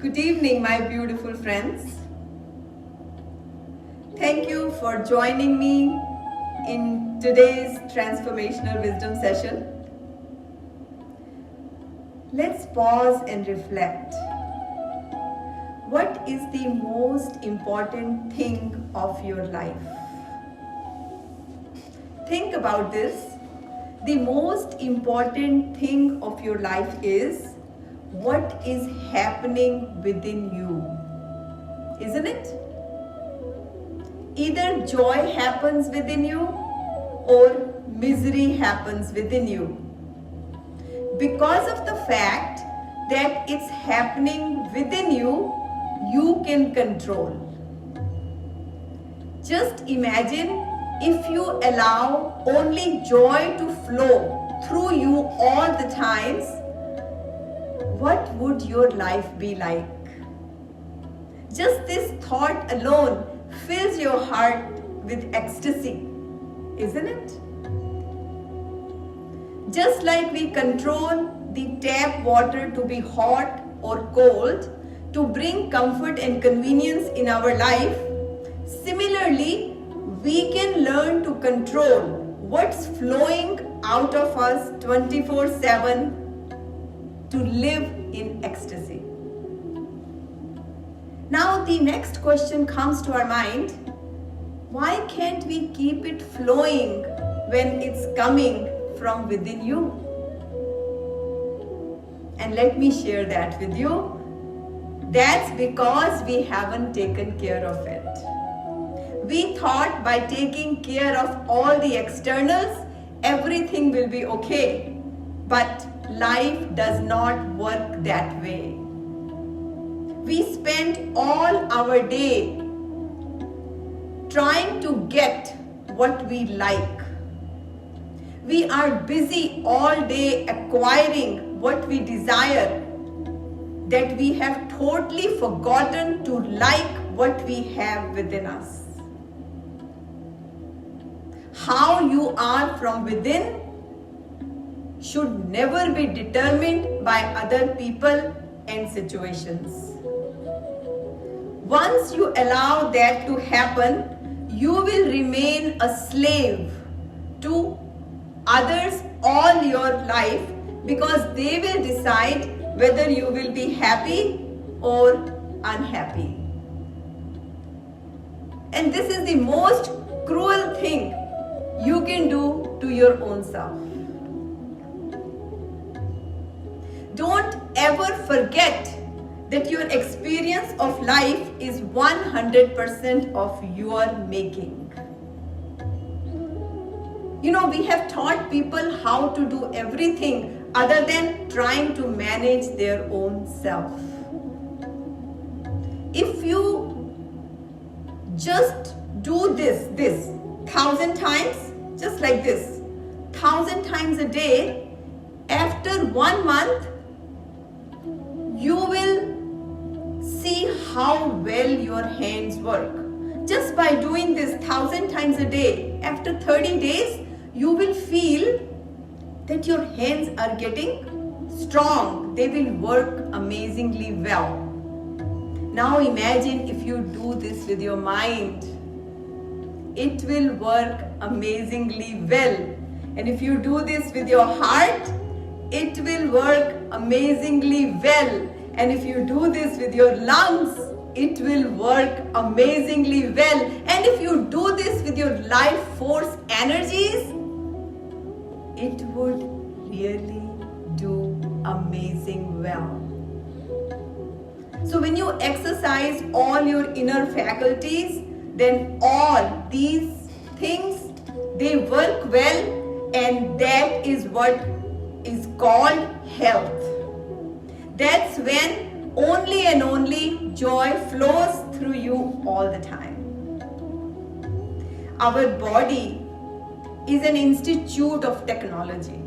Good evening, my beautiful friends. Thank you for joining me in today's transformational wisdom session. Let's pause and reflect. What is the most important thing of your life? Think about this. The most important thing of your life is what is happening within you, isn't it? Either joy happens within you or misery happens within you. Because of the fact that it's happening within you, you can control. Just imagine if you allow only joy to flow through you all the times, what would your life be like? Just this thought alone fills your heart with ecstasy, isn't it? Just like we control the tap water to be hot or cold to bring comfort and convenience in our life, similarly, we can learn to control what's flowing out of us 24/7 to live in ecstasy. Now the next question comes to our mind, why can't we keep it flowing when it's coming from within you? And let me share that with you. That's because we haven't taken care of it. We thought by taking care of all the externals, everything will be okay. But life does not work that way. We spend all our day trying to get what we like. We are busy all day acquiring what we desire, that we have totally forgotten to like what we have within us. How you are from within should never be determined by other people and situations. Once you allow that to happen, you will remain a slave to others all your life because they will decide whether you will be happy or unhappy. And this is the most cruel thing you can do to your own self. Don't ever forget that your experience of life is 100% of your making. You know, we have taught people how to do everything other than trying to manage their own self. If you just do this 1,000 times, just like this, 1,000 times a day, after 1 month, you will see how well your hands work. Just by doing this 1,000 times a day, after 30 days, you will feel that your hands are getting strong. They will work amazingly well. Now imagine if you do this with your mind. It will work amazingly well. And if you do this with your heart, it will work amazingly well. And if you do this with your lungs, it will work amazingly well. And if you do this with your life force energies, it would really do amazing well. So when you exercise all your inner faculties, then all these things, they work well, and that is what is called health. That's when only and only joy flows through you all the time. Our body is an institute of technology.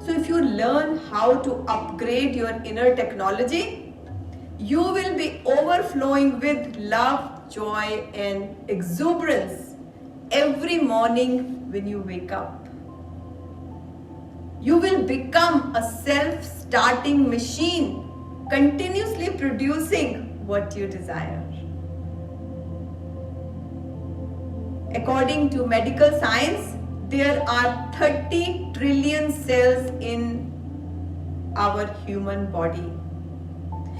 So if you learn how to upgrade your inner technology, you will be overflowing with love, joy, and exuberance every morning when you wake up. You will become a self-starting machine continuously producing what you desire. According to medical science, there are 30 trillion cells in our human body.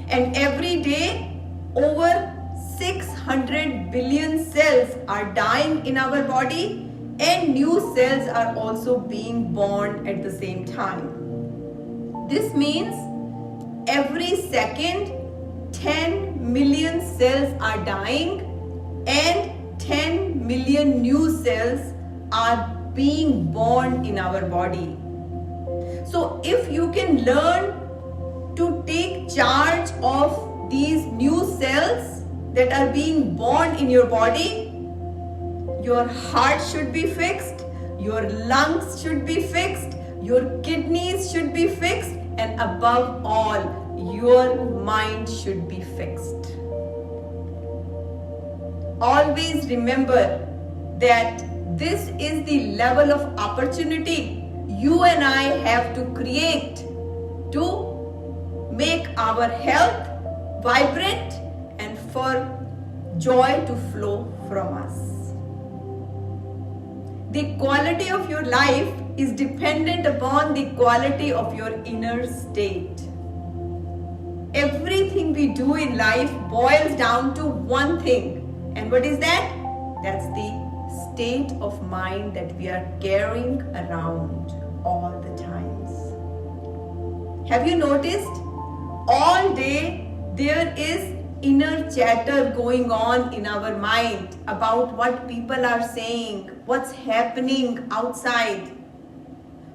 And every day, over 600 billion cells are dying in our body, and new cells are also being born at the same time. This means every second, 10 million cells are dying and 10 million new cells are being born in our body. So if you can learn to take charge of these new cells that are being born in your body, your heart should be fixed, your lungs should be fixed, your kidneys should be fixed, and above all, your mind should be fixed. Always remember that this is the level of opportunity you and I have to create to make our health vibrant and for joy to flow from us. The quality of your life is dependent upon the quality of your inner state. Everything we do in life boils down to one thing. And what is that? That's the state of mind that we are carrying around all the times. Have you noticed? All day there is inner chatter going on in our mind about what people are saying, what's happening outside.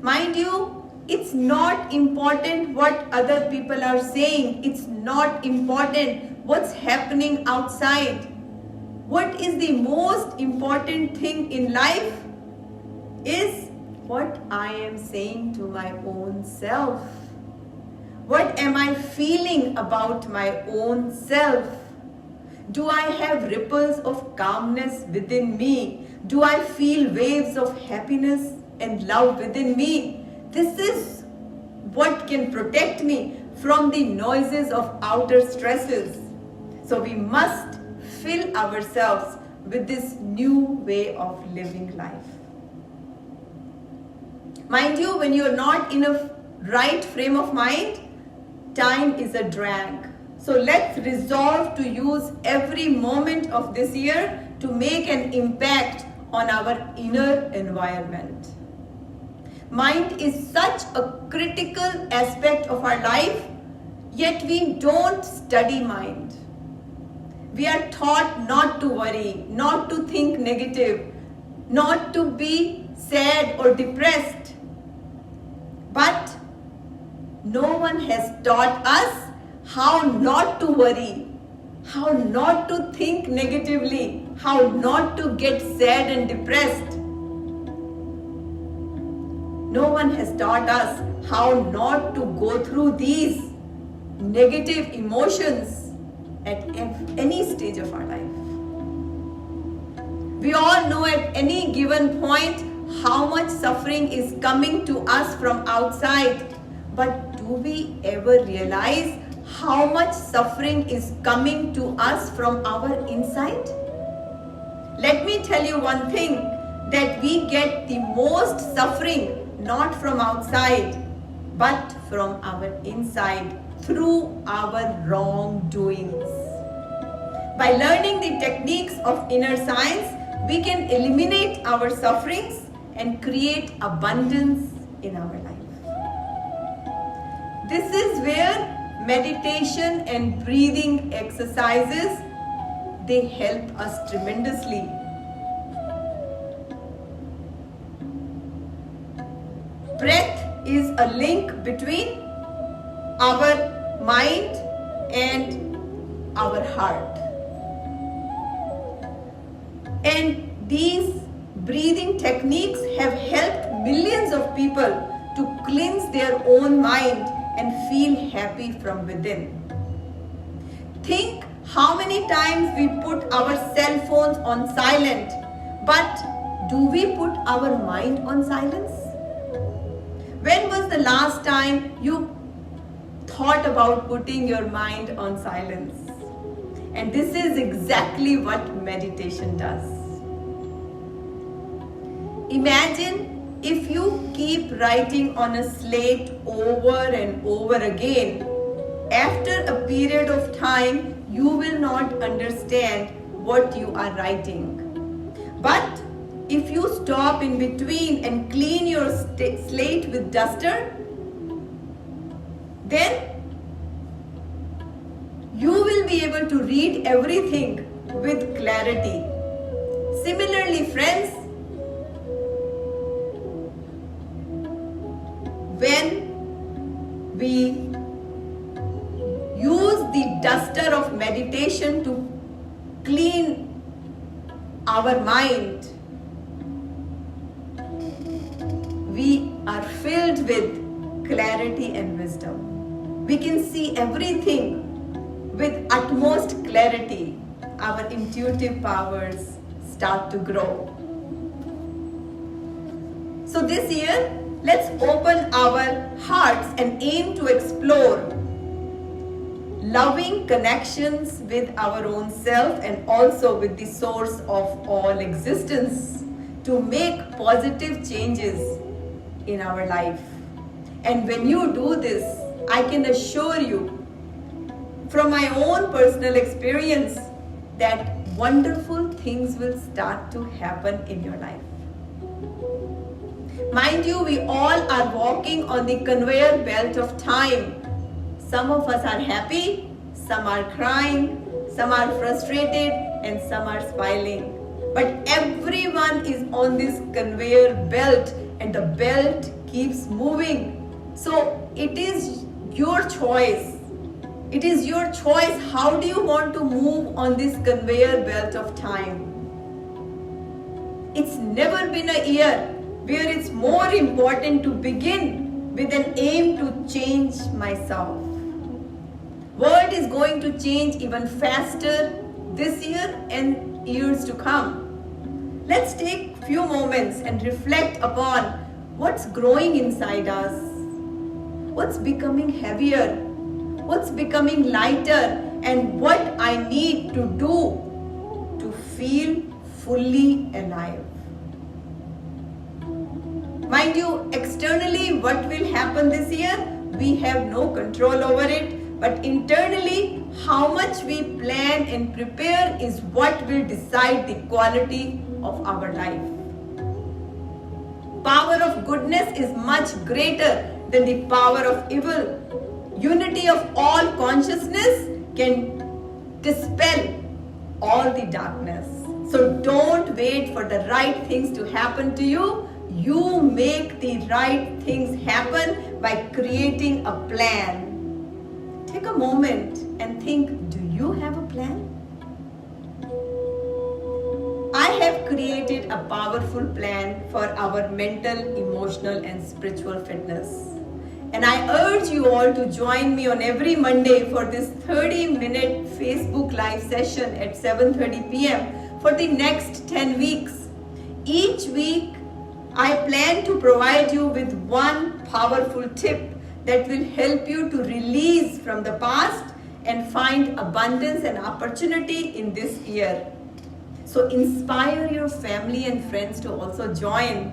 Mind you, it's not important what other people are saying. It's not important what's happening outside. What is the most important thing in life is what I am saying to my own self. What am I feeling about my own self? Do I have ripples of calmness within me? Do I feel waves of happiness and love within me? This is what can protect me from the noises of outer stresses. So we must fill ourselves with this new way of living life. Mind you, when you're not in a right frame of mind, time is a drag. So let's resolve to use every moment of this year to make an impact on our inner environment. Mind is such a critical aspect of our life, yet we don't study mind. We are taught not to worry, not to think negative, not to be sad or depressed. But no one has taught us how not to worry, how not to think negatively, how not to get sad and depressed. No one has taught us how not to go through these negative emotions at any stage of our life. We all know at any given point how much suffering is coming to us from outside. But do we ever realize how much suffering is coming to us from our inside? Let me tell you one thing, that we get the most suffering not from outside, but from our inside through our wrongdoings. By learning the techniques of inner science, we can eliminate our sufferings and create abundance in our life. This is where meditation and breathing exercises, they help us tremendously. Breath is a link between our mind and our heart. And these breathing techniques have helped millions of people to cleanse their own mind and feel happy from within. Think how many times we put our cell phones on silent, but do we put our mind on silence? When was the last time you thought about putting your mind on silence. And this is exactly what meditation does. Imagine if you keep writing on a slate over and over again, after a period of time, you will not understand what you are writing. But if you stop in between and clean your slate with duster, then you will be able to read everything with clarity. Similarly, friends, when we use the duster of meditation to clean our mind, we are filled with clarity and wisdom. We can see everything with utmost clarity. Our intuitive powers start to grow. So this year, let's open our hearts and aim to explore loving connections with our own self and also with the source of all existence to make positive changes in our life. And when you do this, I can assure you from my own personal experience that wonderful things will start to happen in your life. Mind you, we all are walking on the conveyor belt of time. Some of us are happy, some are crying, some are frustrated, and some are smiling. But everyone is on this conveyor belt and the belt keeps moving. So it is your choice. It is your choice. How do you want to move on this conveyor belt of time? It's never been a year where it's more important to begin with an aim to change myself. World is going to change even faster this year and years to come. Let's take a few moments and reflect upon what's growing inside us, what's becoming heavier, what's becoming lighter, and what I need to do to feel fully alive. Mind you, externally, what will happen this year? We have no control over it, but internally, how much we plan and prepare is what will decide the quality of our life. Power of goodness is much greater than the power of evil. Unity of all consciousness can dispel all the darkness. So don't wait for the right things to happen to you. You make the right things happen by creating a plan. Take a moment and think, do you have a plan? I have created a powerful plan for our mental, emotional, and spiritual fitness. And I urge you all to join me on every Monday for this 30-minute Facebook Live session at 7:30 p.m. for the next 10 weeks. Each week, I plan to provide you with one powerful tip that will help you to release from the past and find abundance and opportunity in this year. So inspire your family and friends to also join.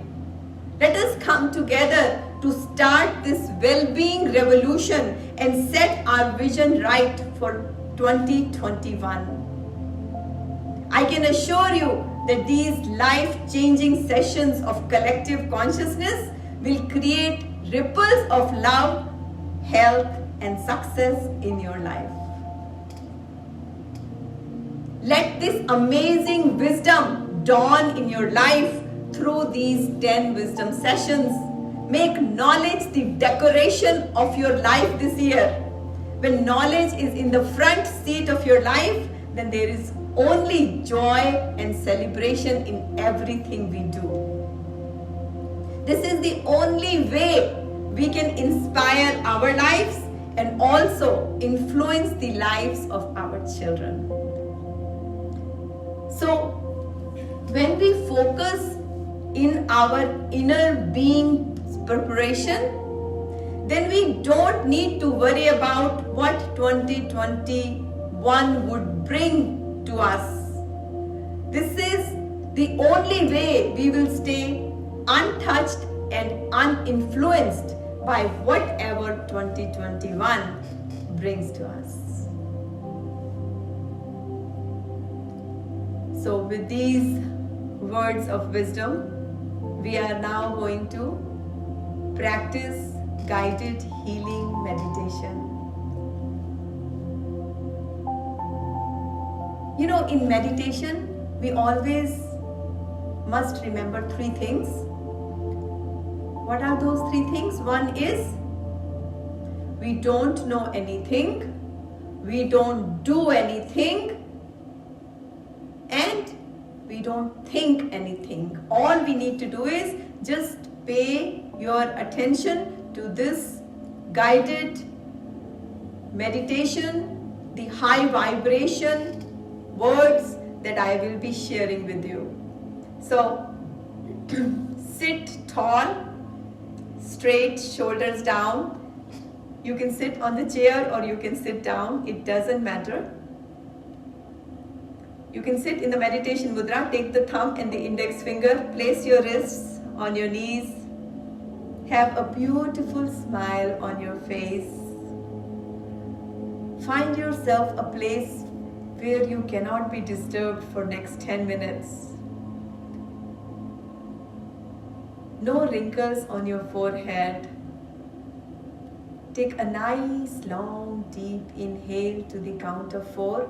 Let us come together to start this well-being revolution and set our vision right for 2021. I can assure you that these life-changing sessions of collective consciousness will create ripples of love, health, and success in your life. Let this amazing wisdom dawn in your life through these 10 wisdom sessions. Make knowledge the decoration of your life this year. When knowledge is in the front seat of your life, then there is only joy and celebration in everything we do. This is the only way we can inspire our lives and also influence the lives of our children. So, when we focus in our inner being preparation, then we don't need to worry about what 2021 would bring to us. This is the only way we will stay untouched and uninfluenced by whatever 2021 brings to us. So with these words of wisdom, we are now going to practice guided healing meditation. You know, in meditation, we always must remember three things. What are those three things? One is, we don't know anything, we don't do anything, and we don't think anything. All we need to do is just pay your attention to this guided meditation, the high vibration words that I will be sharing with you. So sit tall, straight, shoulders down. You can sit on the chair or you can sit down, it doesn't matter. You can sit in the meditation mudra, take the thumb and the index finger, place your wrists on your knees, have a beautiful smile on your face. Find yourself a place where you cannot be disturbed for next 10 minutes. No wrinkles on your forehead. Take a nice, long, deep inhale to the count of 4.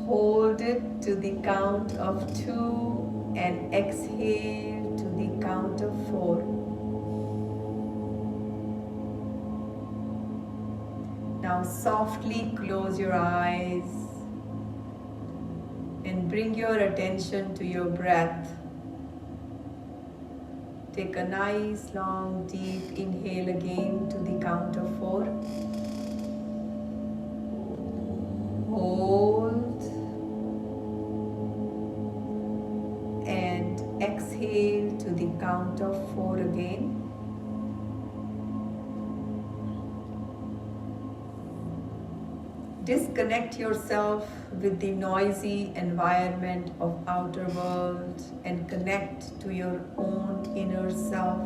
Hold it to the count of 2 and exhale to the count of 4. Now softly close your eyes and bring your attention to your breath. Take a nice, long, deep inhale again to the count of 4. Hold and exhale to the count of 4 again. Disconnect yourself with the noisy environment of outer world and connect to your own inner self.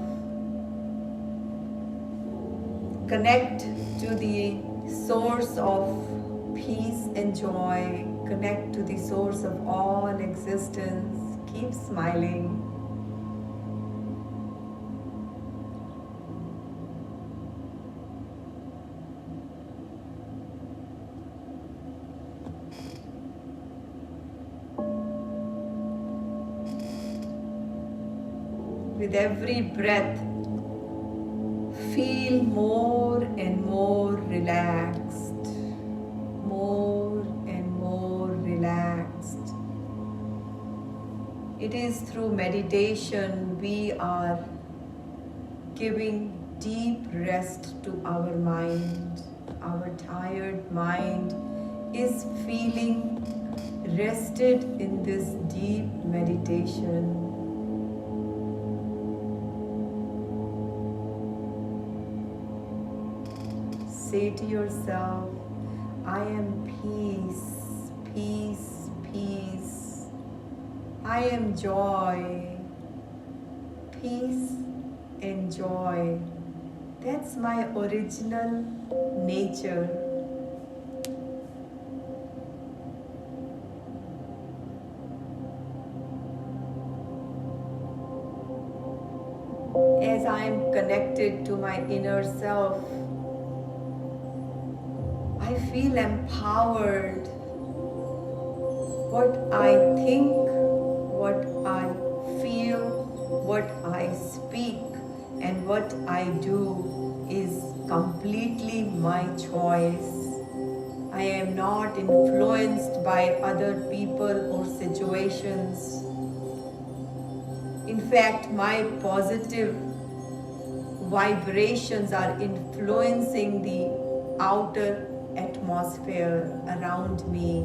Connect to the source of peace and joy. Connect to the source of all existence. Keep smiling. With every breath, feel more and more relaxed, more and more relaxed. It is through meditation we are giving deep rest to our mind. Our tired mind is feeling rested in this deep meditation. Say to yourself, I am peace, peace, peace. I am joy, peace and joy. That's my original nature. As I am connected to my inner self, I feel empowered. What I think, what I feel, what I speak, and what I do is completely my choice. I am not influenced by other people or situations. In fact, my positive vibrations are influencing the outer atmosphere around me.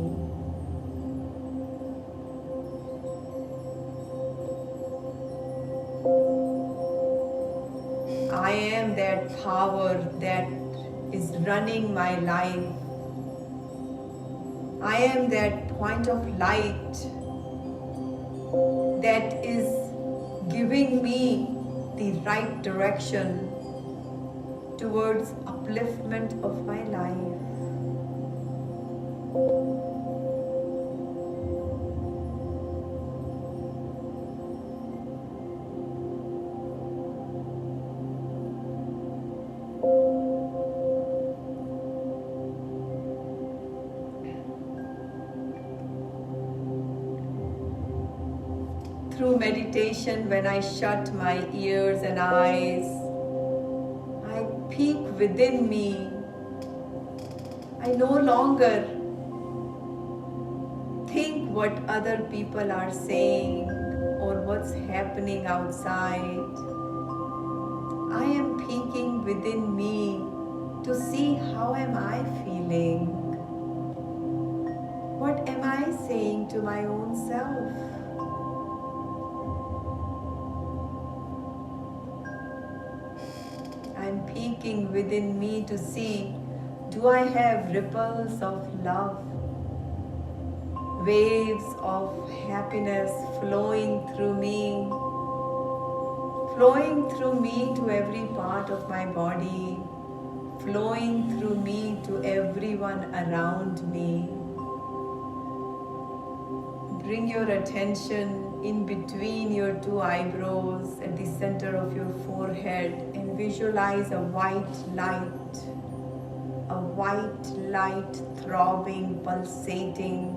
I am that power that is running my life. I am that point of light that is giving me the right direction towards upliftment of my life. Through meditation, when I shut my ears and eyes, I peek within me. I no longer think what other people are saying or what's happening outside. I am peeking within me to see how am I feeling. What am I saying to my own self? I'm peeking within me to see, do I have ripples of love, waves of happiness flowing through me to every part of my body, flowing through me to everyone around me. Bring your attention in between your two eyebrows at the center of your forehead and visualize a white light throbbing, pulsating.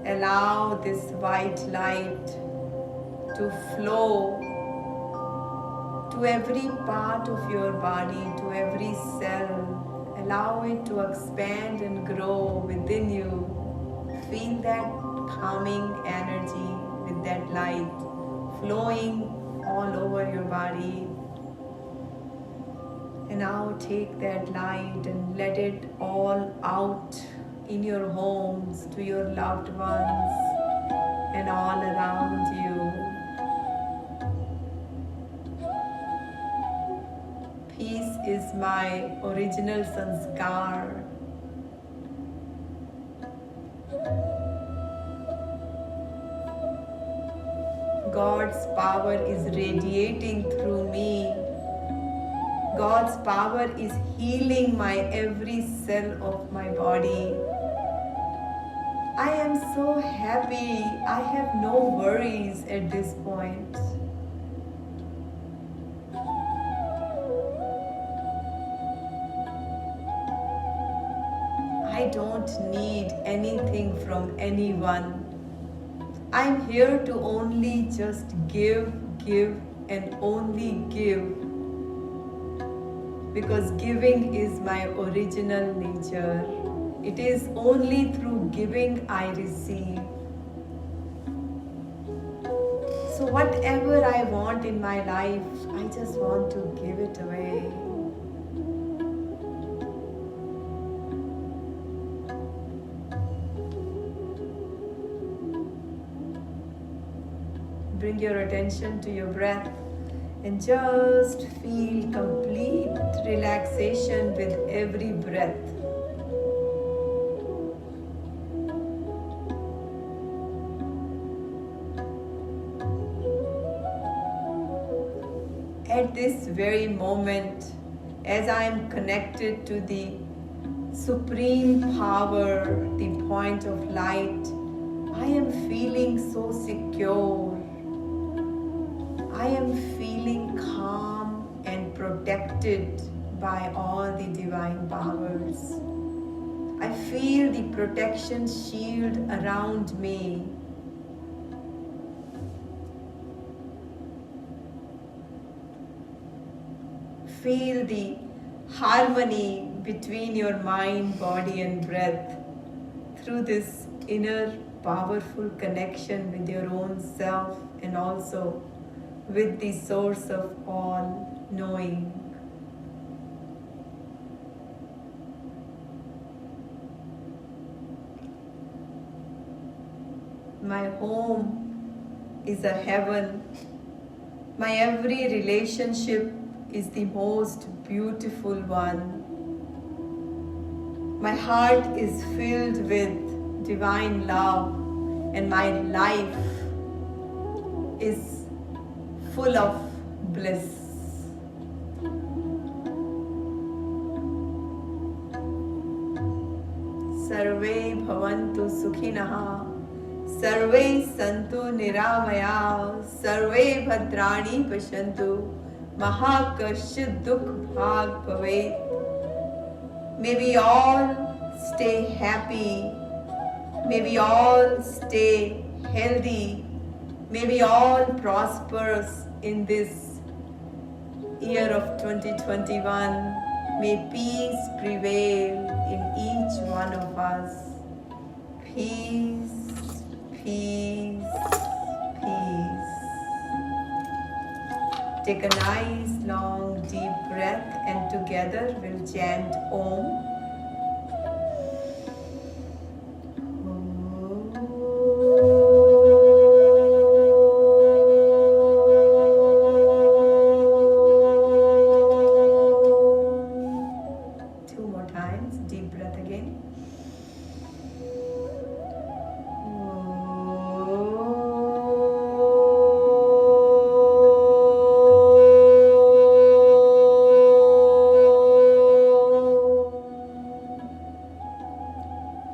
Allow this white light to flow to every part of your body, to every cell. Allow it to expand and grow within you. Feel that calming energy with that light flowing all over your body. And now take that light and let it all out in your homes, to your loved ones, and all around you. Peace is my original sanskar. God's power is radiating through me. God's power is healing my every cell of my body. I am so happy. I have no worries at this point. I don't need anything from anyone. I'm here to only just give, and only give. Because giving is my original nature. It is only through giving I receive. So whatever I want in my life, I just want to give it away. Bring your attention to your breath and just feel complete relaxation with every breath. At this very moment, as I am connected to the supreme power, the point of light, I am feeling so secure. I am feeling calm and protected by all the divine powers. I feel the protection shield around me. Feel the harmony between your mind, body, and breath through this inner powerful connection with your own self and also with the source of all knowing. My home is a heaven. My every relationship is the most beautiful one. My heart is filled with divine love, and my life is full of bliss. सर्वे भवन्तु सुखिनः, सर्वे सन्तु निरामयाः, सर्वे भद्राणि पश्यन्तु, मा कश्चित् दुःखभाग् भवेत्. May we all stay happy. May we all stay healthy. May we all prosper in this year of 2021. May peace prevail in each one of us. Peace, peace, peace. Take a nice long deep breath and together we'll chant Om. Two more times, deep breath again.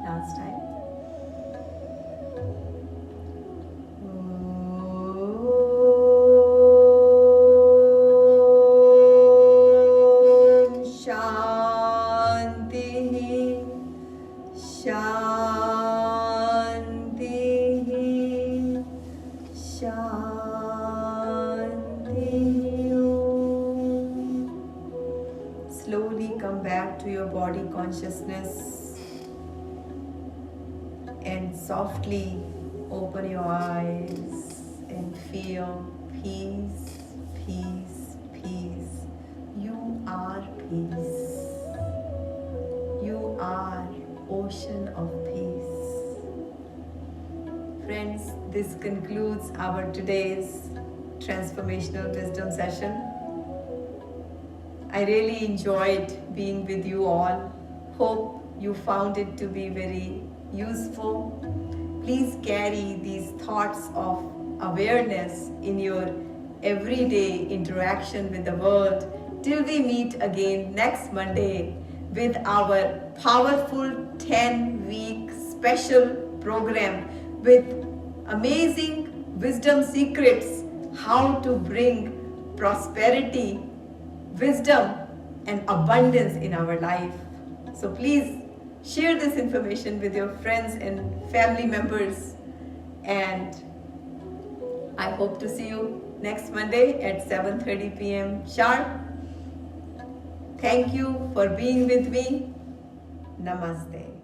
Last time. Shanti, Shanti, Shanti. Slowly come back to your body consciousness. And softly open your eyes and feel peace, peace, peace. You are peace. You are ocean of peace. Friends, this concludes our today's transformational wisdom session. I really enjoyed being with you all. Hope you found it to be very useful. Please carry these thoughts of awareness in your everyday interaction with the world till we meet again next Monday with our powerful 10-week special program with amazing wisdom secrets, how to bring prosperity, wisdom and abundance in our life. So please share this information with your friends and family members, and I hope to see you next Monday at 7:30 p.m. sharp. Thank you for being with me. Namaste.